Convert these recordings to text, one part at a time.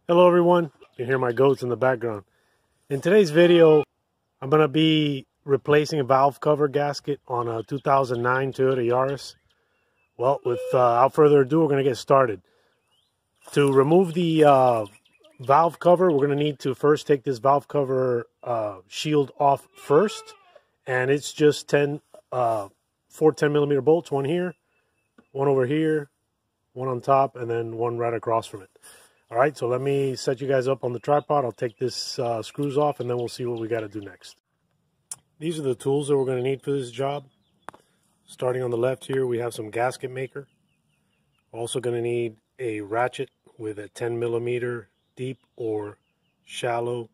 Hello everyone, you can hear my goats in the background. In today's video, I'm going to be replacing a valve cover gasket on a 2009 Toyota Yaris. Well, without further ado, we're going to get started. To remove the valve cover, we're going to need to first take this valve cover shield off first. And it's just 4 10mm bolts, one here, one over here, one on top, and then one right across from it. All right, so let me set you guys up on the tripod. I'll take this screws off, and then we'll see what we got to do next. These are the tools that we're going to need for this job. Starting on the left here, we have some gasket maker. We're also going to need a ratchet with a 10mm deep or shallow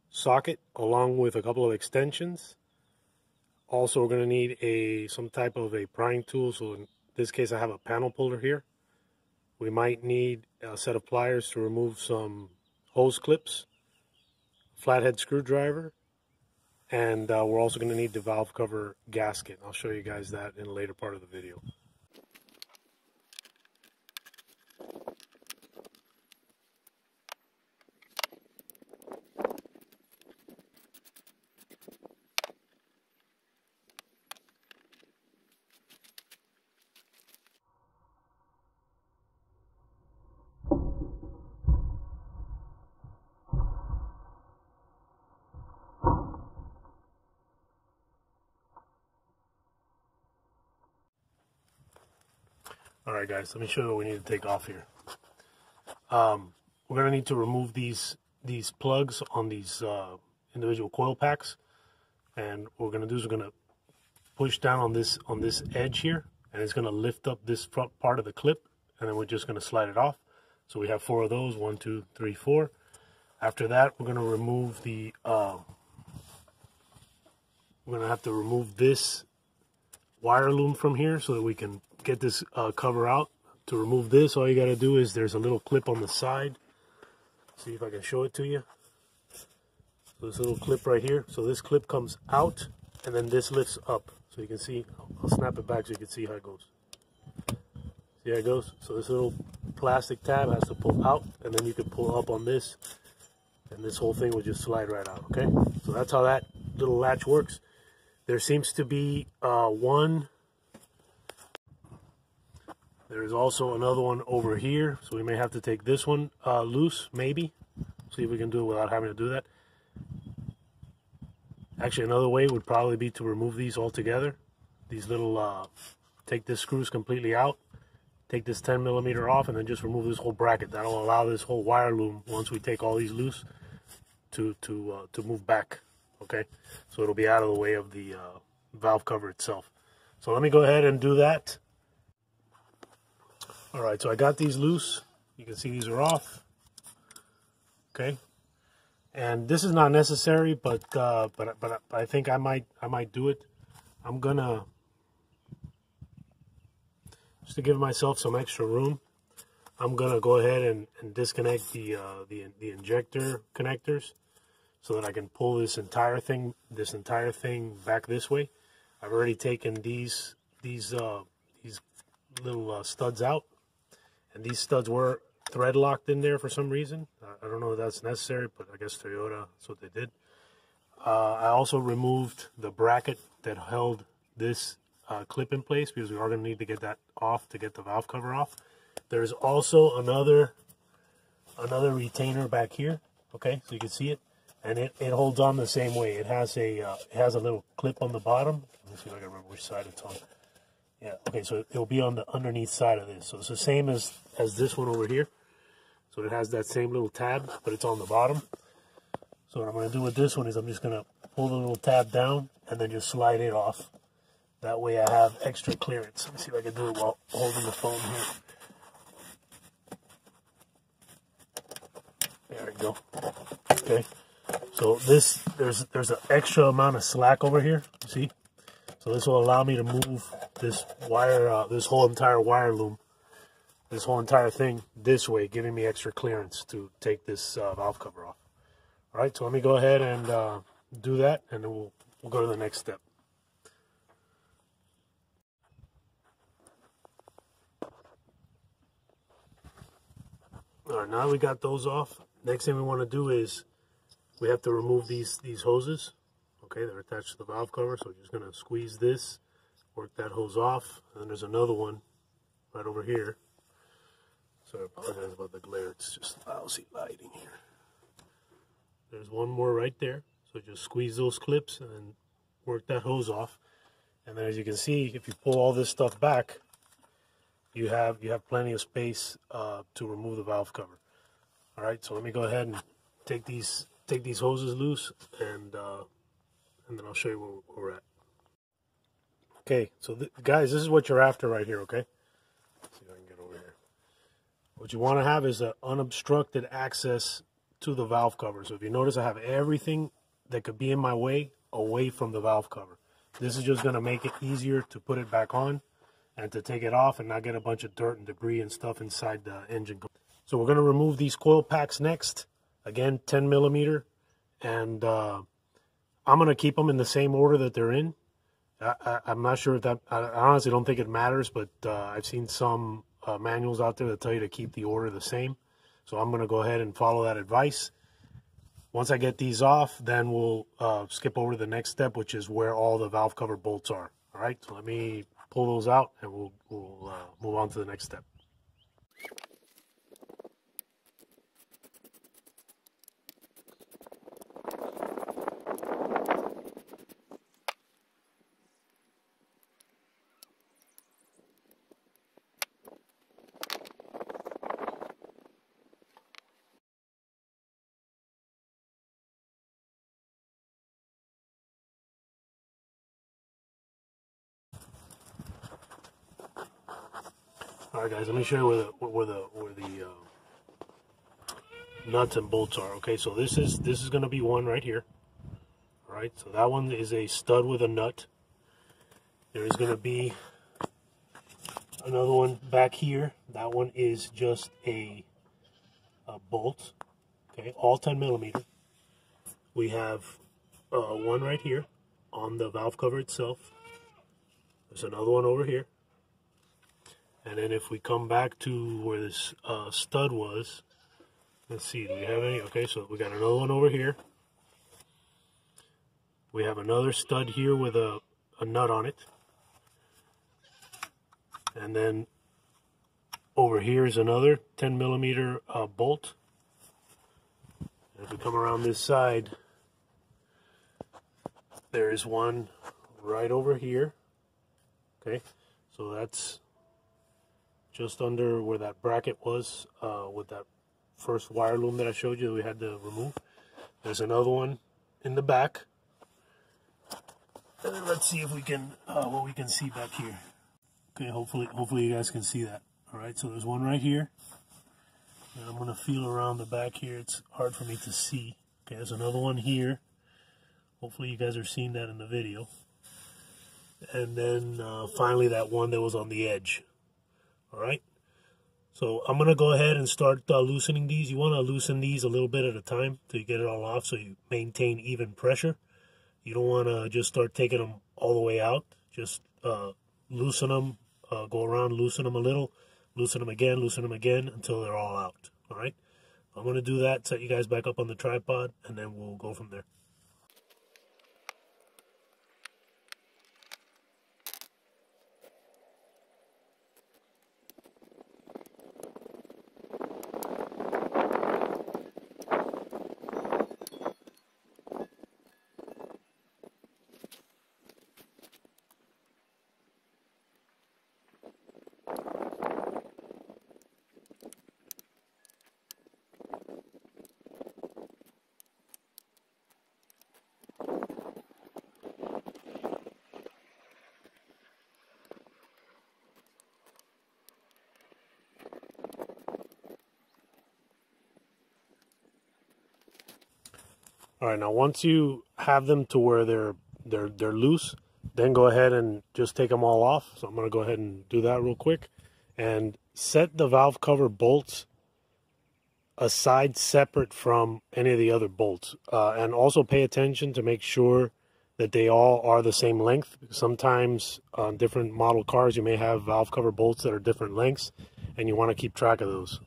socket, along with a couple of extensions. Also, we're going to need some type of a prying tool. So in this case, I have a panel puller here. We might need a set of pliers to remove some hose clips, flathead screwdriver, and we're also going to need the valve cover gasket. I'll show you guys that in a later part of the video. Alright guys, let me show you what we need to take off here. We're going to need to remove these plugs on these individual coil packs. And what we're going to do is we're going to push down on this edge here, and it's going to lift up this front part of the clip, and then we're just going to slide it off. So we have 4 of those, 1, 2, 3, 4. After that, we're going to remove the we're going to have to remove this wire loom from here so that we can get this cover out. To remove this, all you got to do is there's a little clip on the side. See if I can show it to you. So this little clip right here. So this clip comes out, and then this lifts up. So you can see, I'll snap it back so you can see how it goes. See how it goes? So this little plastic tab has to pull out, and then you can pull up on this, and this whole thing will just slide right out, okay? So that's how that little latch works. There seems to be one. There's also another one over here, so we may have to take this one loose, maybe. See if we can do it without having to do that. Actually, another way would probably be to remove these all together. These little, take this screws completely out, take this 10mm off, and then just remove this whole bracket. That'll allow this whole wire loom, once we take all these loose, to move back, okay? So it'll be out of the way of the valve cover itself. So let me go ahead and do that. All right, so I got these loose. You can see these are off. Okay, and this is not necessary, but I think I might do it. I'm gonna, just to give myself some extra room, I'm gonna go ahead and disconnect the injector connectors so that I can pull this entire thing back this way. I've already taken these little studs out. And these studs were thread locked in there for some reason. I don't know if that's necessary, but I guess Toyota, that's what they did. I also removed the bracket that held this clip in place, because we are going to need to get that off to get the valve cover off. There's also another retainer back here. Okay, so you can see it, and it holds on the same way. It has a little clip on the bottom. Let me see if I can remember which side it's on. Yeah, okay, so it'll be on the underneath side of this. So it's the same as this one over here. So it has that same little tab, but it's on the bottom. So what I'm going to do with this one is I'm just going to pull the little tab down and then just slide it off. That way I have extra clearance. Let me see if I can do it while holding the phone here. There we go. Okay, so there's an extra amount of slack over here, you see? So this will allow me to move this wire, this whole entire wire loom, this whole entire thing this way, giving me extra clearance to take this valve cover off. All right, so let me go ahead and do that, and then we'll go to the next step. All right, now we got those off. Next thing we want to do is we have to remove these hoses. Okay, they're attached to the valve cover, so we're just going to squeeze this, work that hose off, and then there's another one right over here. Sorry, I apologize about the glare, it's just lousy lighting here. There's one more right there, so just squeeze those clips and then work that hose off. And then as you can see, if you pull all this stuff back, you have plenty of space to remove the valve cover. All right, so let me go ahead and take these hoses loose, and then I'll show you where we're at. Okay, so guys, this is what you're after right here. Okay, let's see if I can get over here. What you want to have is an unobstructed access to the valve cover. So if you notice, I have everything that could be in my way away from the valve cover. This is just going to make it easier to put it back on and to take it off and not get a bunch of dirt and debris and stuff inside the engine. So we're going to remove these coil packs next. Again, 10 millimeter. And I'm going to keep them in the same order that they're in. I'm not sure if that, I honestly don't think it matters, but I've seen some manuals out there that tell you to keep the order the same. So I'm going to go ahead and follow that advice. Once I get these off, then we'll skip over to the next step, which is where all the valve cover bolts are. All right, so let me pull those out, and we'll move on to the next step. All right, guys, let me show you where the nuts and bolts are. Okay, so this is going to be one right here. All right, so that one is a stud with a nut. There is going to be another one back here. That one is just a bolt. Okay, all 10 millimeter. We have one right here on the valve cover itself. There's another one over here. And then if we come back to where this stud was, let's see, do we have any? Okay, so we got another one over here. We have another stud here with a nut on it. And then over here is another 10 millimeter bolt. And if we come around this side, there is one right over here. Okay, so that's just under where that bracket was with that first wire loom that I showed you that we had to remove. There's another one in the back. And then let's see if we can what we can see back here. Okay, hopefully you guys can see that. All right, so there's one right here. And I'm gonna feel around the back here. It's hard for me to see. Okay, there's another one here. Hopefully you guys are seeing that in the video. And then finally that one that was on the edge. All right, so I'm going to go ahead and start loosening these. You want to loosen these a little bit at a time to get it all off so you maintain even pressure. You don't want to just start taking them all the way out. Just loosen them, go around, loosen them a little, loosen them again until they're all out. All right, I'm going to do that, set you guys back up on the tripod, and then we'll go from there. All right, now once you have them to where they're loose, then go ahead and just take them all off. So I'm going to go ahead and do that real quick. And set the valve cover bolts aside separate from any of the other bolts. And also pay attention to make sure that they all are the same length. Sometimes on different model cars, you may have valve cover bolts that are different lengths, and you want to keep track of those.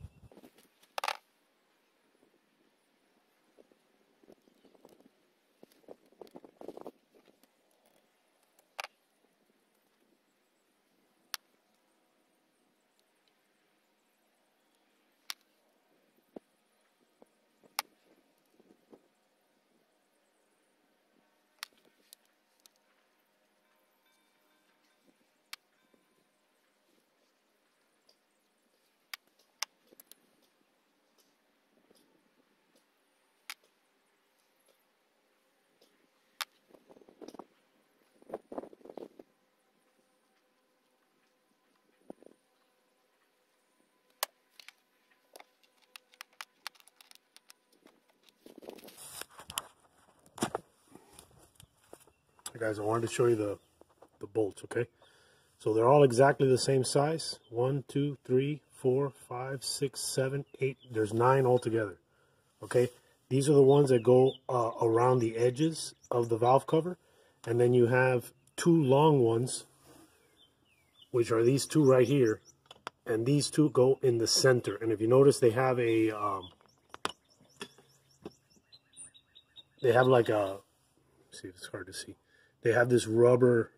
Guys, I wanted to show you the bolts, okay? So they're all exactly the same size. 1, 2, 3, 4, 5, 6, 7, 8. There's 9 altogether, okay? These are the ones that go around the edges of the valve cover. And then you have 2 long ones, which are these 2 right here. And these 2 go in the center. And if you notice, they have a, see if it's hard to see. They have this rubber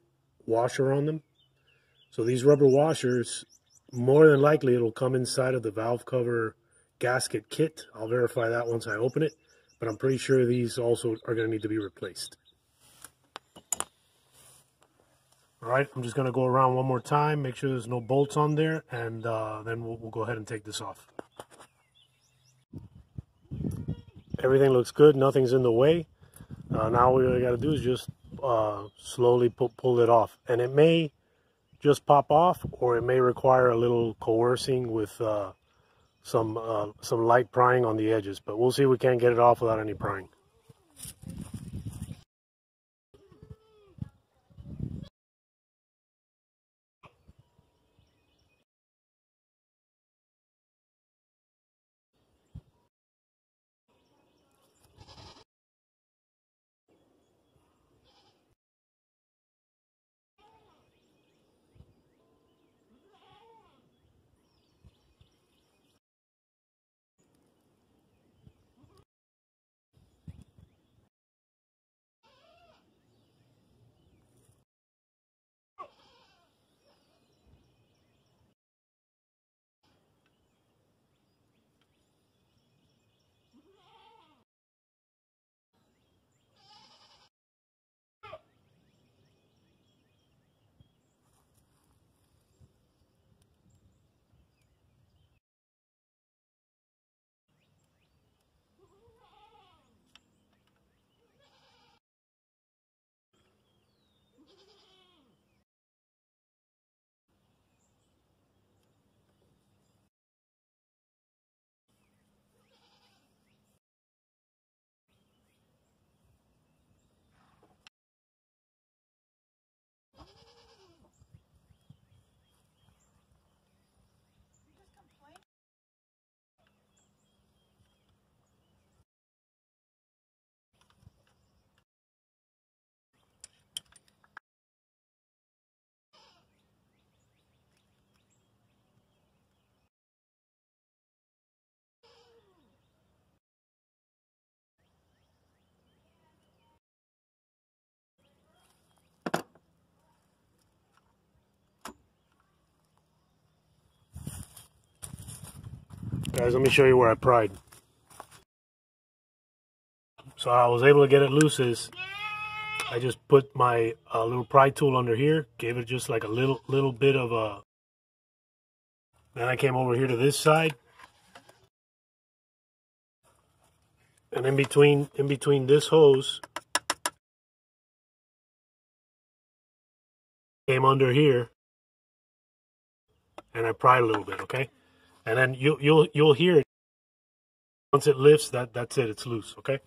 washer on them. So these rubber washers, more than likely, it'll come inside of the valve cover gasket kit. I'll verify that once I open it, but I'm pretty sure these also are going to need to be replaced. All right, I'm just going to go around one more time, make sure there's no bolts on there, and then we'll go ahead and take this off. Everything looks good, nothing's in the way. Now what we got to do is just slowly pull it off, and it may just pop off, or it may require a little coercing with some light prying on the edges, but we'll see if we can't get it off without any prying. Guys, let me show you where I pried. So I was able to get it loose is I just put my little pry tool under here, gave it just like a little bit of a. Then I came over here to this side, and in between this hose, came under here, and I pried a little bit, okay? And then you'll hear it once it lifts. That's it. It's loose, okay?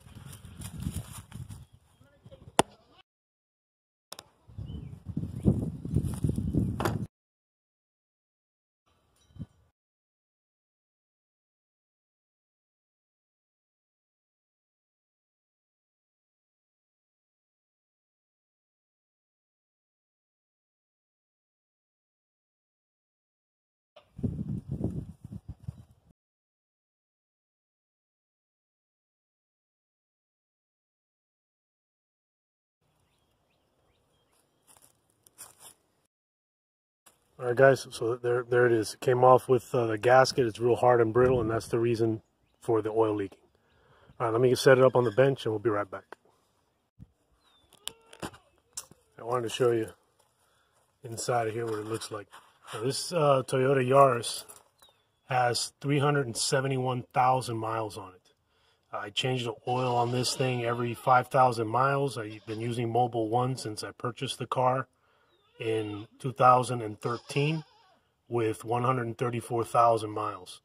All right, guys, so there it is. It came off with the gasket. It's real hard and brittle, and that's the reason for the oil leaking. All right, let me set it up on the bench, and we'll be right back. I wanted to show you inside of here what it looks like. Now, this Toyota Yaris has 371,000 miles on it. I change the oil on this thing every 5,000 miles. I've been using Mobil 1 since I purchased the car in 2013 with 134,000 miles.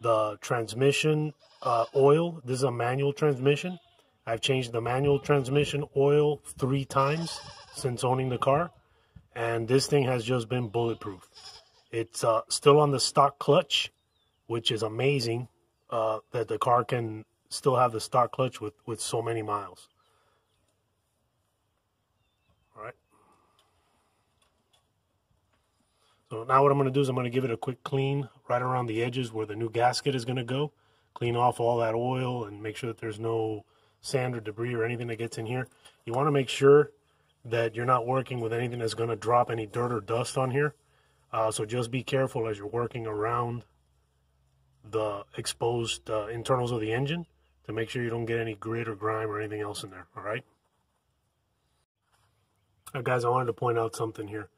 The transmission oil, this is a manual transmission, I've changed the manual transmission oil 3 times since owning the car, and this thing has just been bulletproof. It's still on the stock clutch, which is amazing that the car can still have the stock clutch with so many miles. All right. So now what I'm going to do is I'm going to give it a quick clean right around the edges where the new gasket is going to go. Clean off all that oil and make sure that there's no sand or debris or anything that gets in here. You want to make sure that you're not working with anything that's going to drop any dirt or dust on here. So just be careful as you're working around the exposed internals of the engine to make sure you don't get any grit or grime or anything else in there. All right. Now, guys, I wanted to point out something here.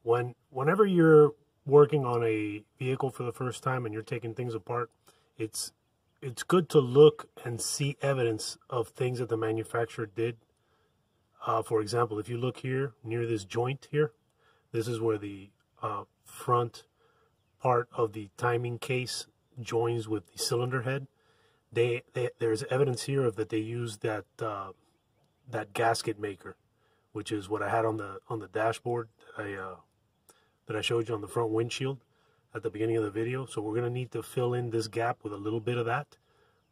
Whenever you're working on a vehicle for the first time and you're taking things apart, it's good to look and see evidence of things that the manufacturer did. For example, if you look here near this joint here, this is where the front part of the timing case joins with the cylinder head. There's evidence here of that they used that gasket maker, which is what I had on the dashboard that I showed you on the front windshield at the beginning of the video. So we're going to need to fill in this gap with a little bit of that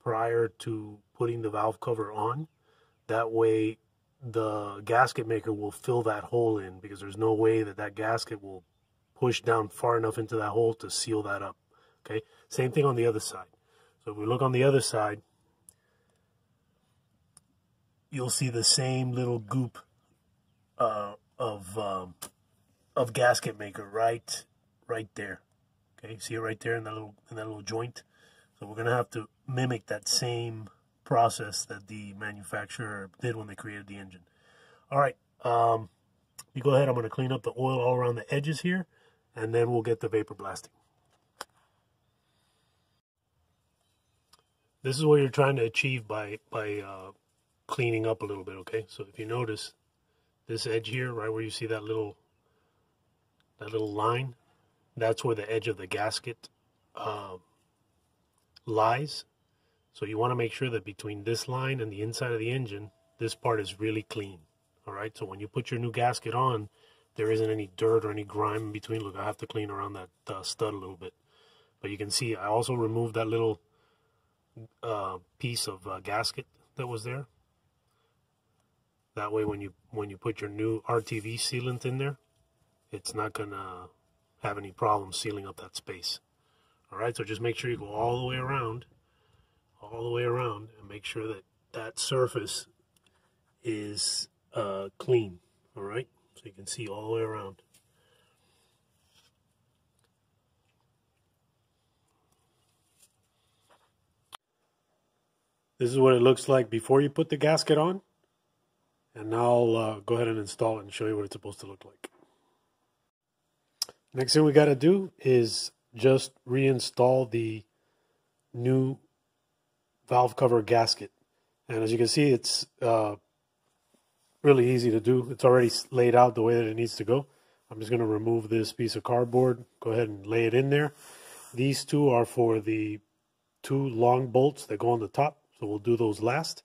prior to putting the valve cover on. That way the gasket maker will fill that hole in, because there's no way that gasket will push down far enough into that hole to seal that up. Okay, same thing on the other side. So if we look on the other side, you'll see the same little goop of gasket maker right there. Okay, see it right there in that little joint. So we're gonna have to mimic that same process that the manufacturer did when they created the engine. All right, you go ahead. I'm gonna clean up the oil all around the edges here, and then we'll get the vapor blasting. This is what you're trying to achieve by cleaning up a little bit. Okay, so if you notice this edge here, right where you see that little line, that's where the edge of the gasket lies. So you want to make sure that between this line and the inside of the engine, this part is really clean. All right, so when you put your new gasket on, there isn't any dirt or any grime in between. Look, I have to clean around that stud a little bit, but you can see I also removed that little piece of gasket that was there. That way when you put your new RTV sealant in there, it's not gonna have any problems sealing up that space. All right, so just make sure you go all the way around, and make sure that surface is clean. All right, so you can see all the way around. This is what it looks like before you put the gasket on. And now I'll go ahead and install it and show you what it's supposed to look like. Next thing we got to do is just reinstall the new valve cover gasket. And as you can see, it's really easy to do. It's already laid out the way that it needs to go. I'm just going to remove this piece of cardboard, go ahead and lay it in there. These two are for the 2 long bolts that go on the top, so we'll do those last.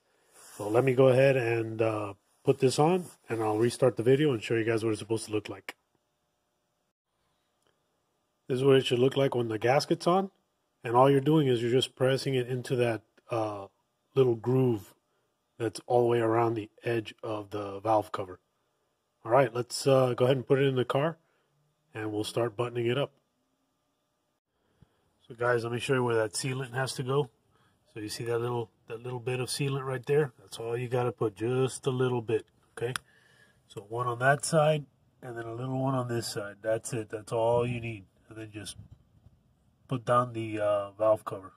So let me go ahead and put this on, and I'll restart the video and show you guys what it's supposed to look like. This is what it should look like when the gasket's on, and all you're doing is you're just pressing it into that little groove that's all the way around the edge of the valve cover. All right, let's go ahead and put it in the car, and we'll start buttoning it up. So guys, let me show you where that sealant has to go. So you see that little bit of sealant right there? That's all you got to put, just a little bit, okay? So one on that side, and then a little one on this side. That's it. That's all you need. And then just put down the valve cover.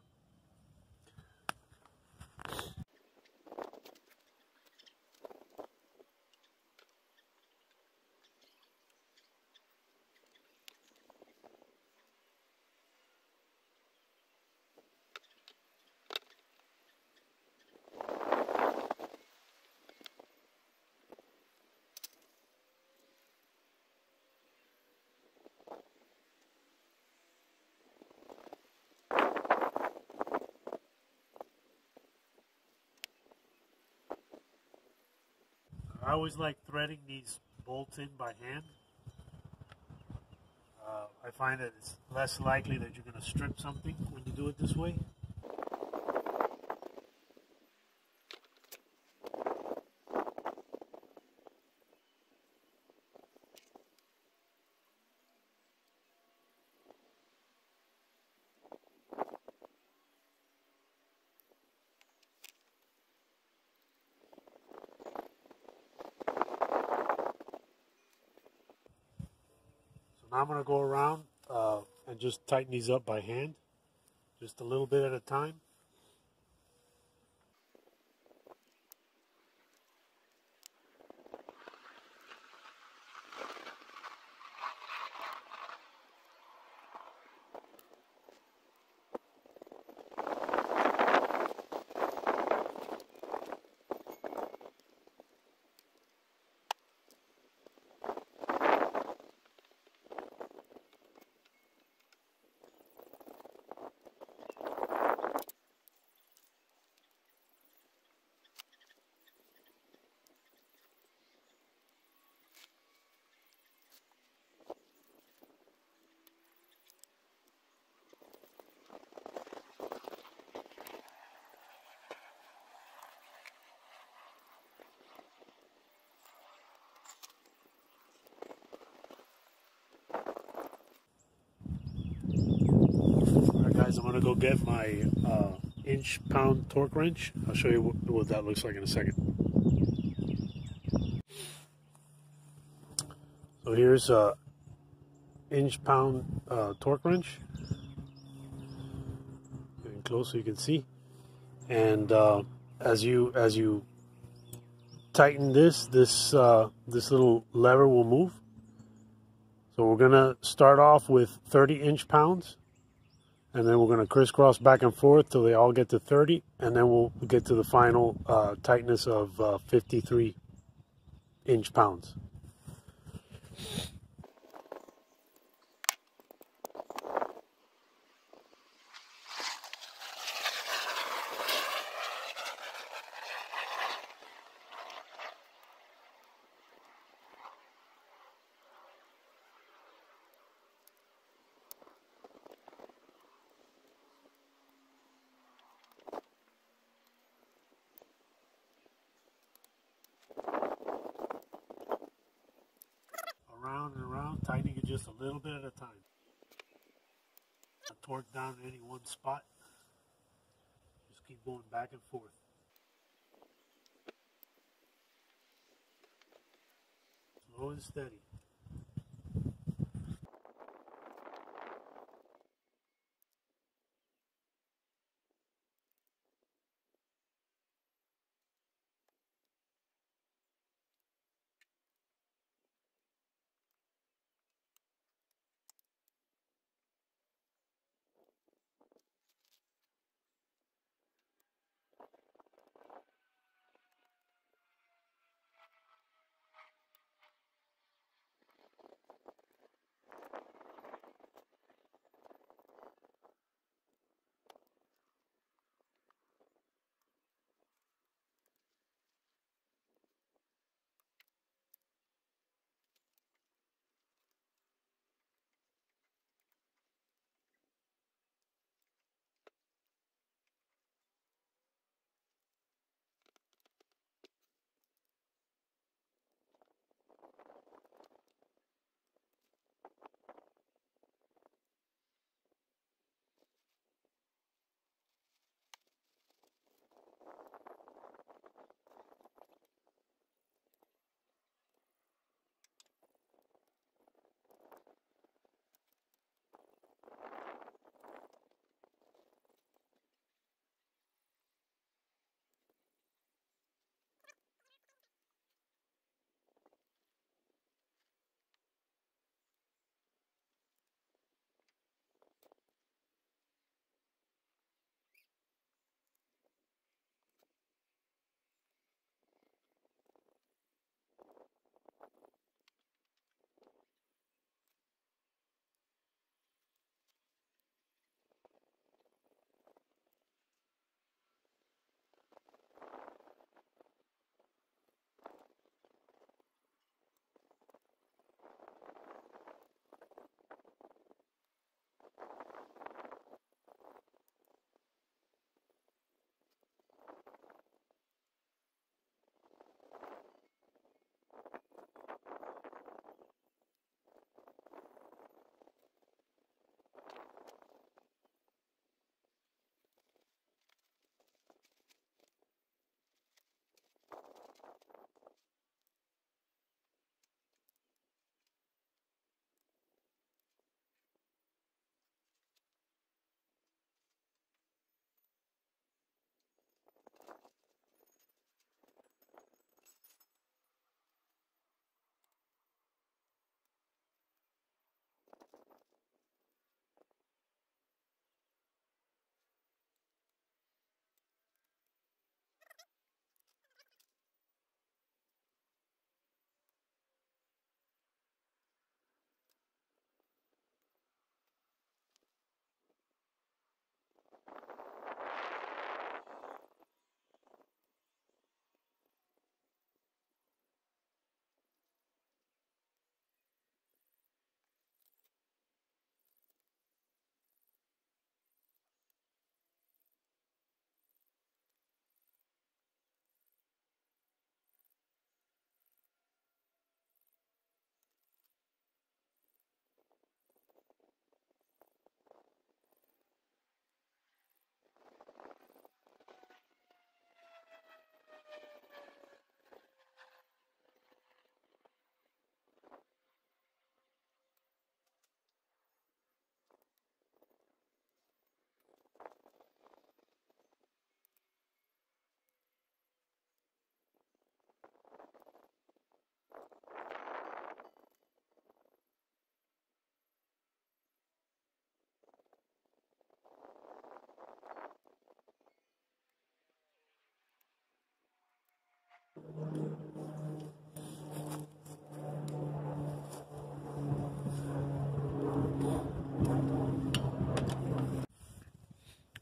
I always like threading these bolts in by hand. I find that it's less likely that you're going to strip something when you do it this way. Now I'm going to go around and just tighten these up by hand, just a little bit at a time. Guys, I'm going to go get my inch-pound torque wrench. I'll show you what that looks like in a second. So here's a inch-pound torque wrench. Getting close so you can see. And as you tighten this little lever will move. So we're going to start off with 30 inch-pounds. And then we're going to crisscross back and forth till they all get to 30, and then we'll get to the final tightness of 53 inch-pounds. Around and around, tightening it just a little bit at a time. Not torque down in any one spot. Just keep going back and forth. Slow and steady.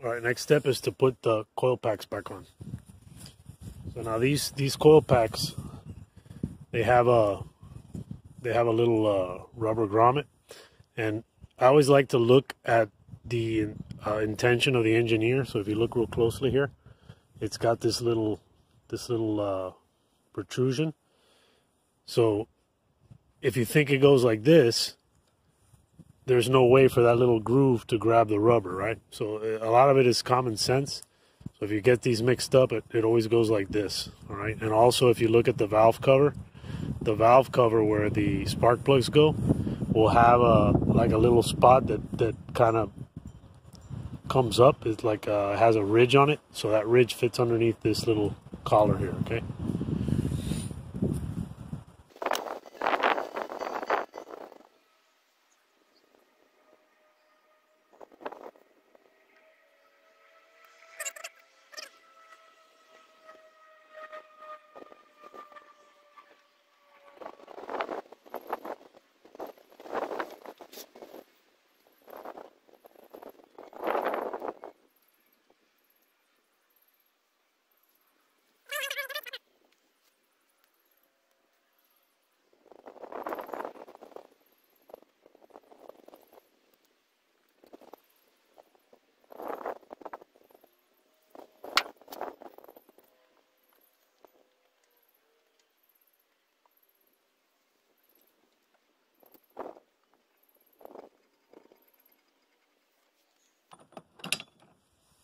All right, next step is to put the coil packs back on. So now these coil packs, they have a little rubber grommet, and I always like to look at the intention of the engineer. So if you look real closely here, it's got this little protrusion. So if you think it goes like this, there's no way for that little groove to grab the rubber, right? So a lot of it is common sense. So if you get these mixed up, it always goes like this, all right? And also if you look at the valve cover where the spark plugs go will have like a little spot that kind of comes up. It's like has a ridge on it, so that ridge fits underneath this little collar here, okay?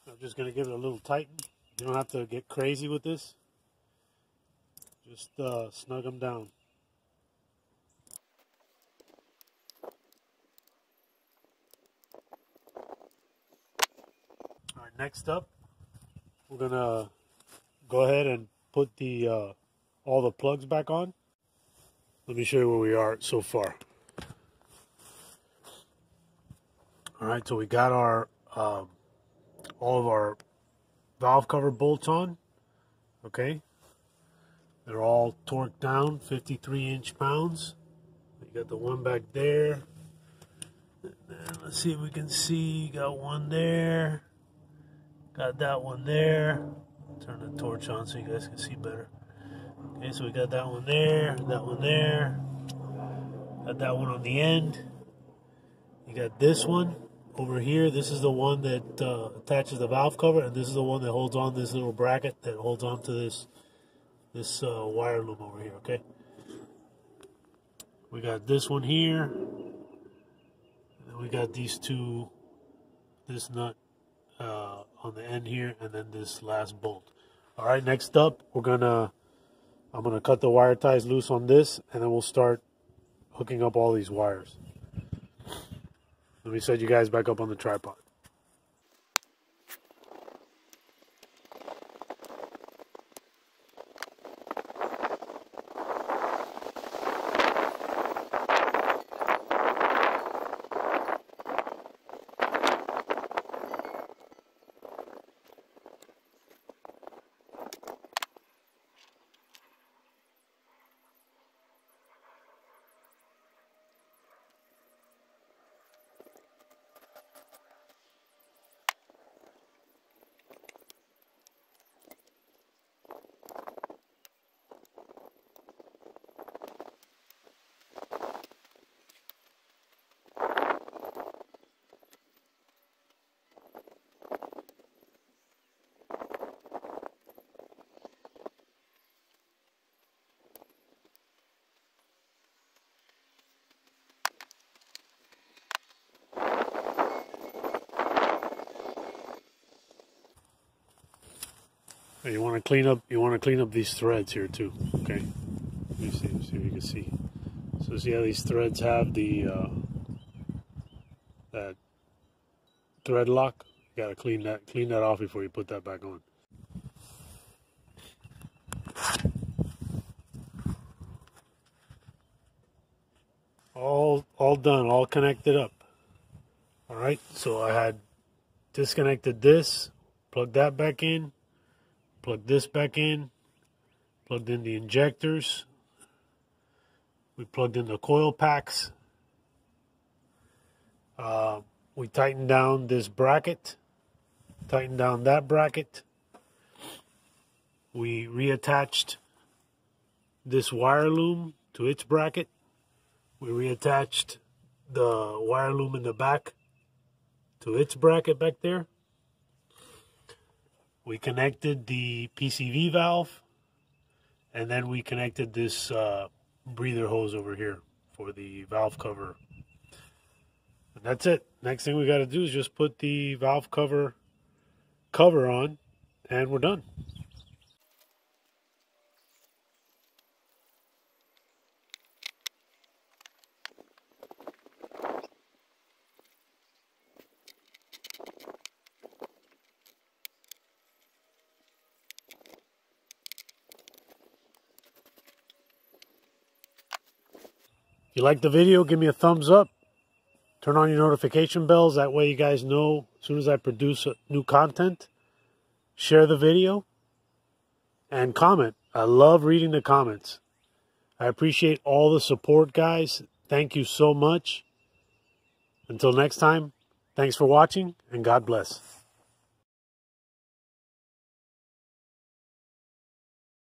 I'm just going to give it a little tighten. You don't have to get crazy with this. Just snug them down. All right, next up, we're going to go ahead and put the all the plugs back on. Let me show you where we are so far. All right, so we got our all of our valve cover bolts on, okay? They're all torqued down, 53 inch-pounds. You got the one back there. And then let's see if we can see. Got one there. Got that one there. Turn the torch on so you guys can see better. Okay, so we got that one there, that one there. Got that one on the end. You got this one over here. This is the one that attaches the valve cover, and this is the one that holds on this little bracket that holds on to this wire loom over here, okay? We got this one here, and then we got these two, this nut on the end here, and then this last bolt. All right, next up, I'm gonna cut the wire ties loose on this, and then we'll start hooking up all these wires. Let me set you guys back up on the tripod. You want to clean up. You want to clean up these threads here too. Okay. Let me see if you can see. So see how these threads have the that thread lock. You gotta clean that off before you put that back on. All done. All connected up. All right. So I had disconnected this. Plug that back in. Plug this back in, plugged in the injectors, we plugged in the coil packs, we tightened down this bracket, tightened down that bracket. We reattached this wire loom to its bracket. We reattached the wire loom in the back to its bracket back there. We connected the PCV valve, and then we connected this breather hose over here for the valve cover. And that's it. Next thing we got to do is just put the valve cover on, and we're done. If you like the video, give me a thumbs up. Turn on your notification bells. That way you guys know as soon as I produce new content. Share the video. And comment. I love reading the comments. I appreciate all the support, guys. Thank you so much. Until next time, thanks for watching, and God bless.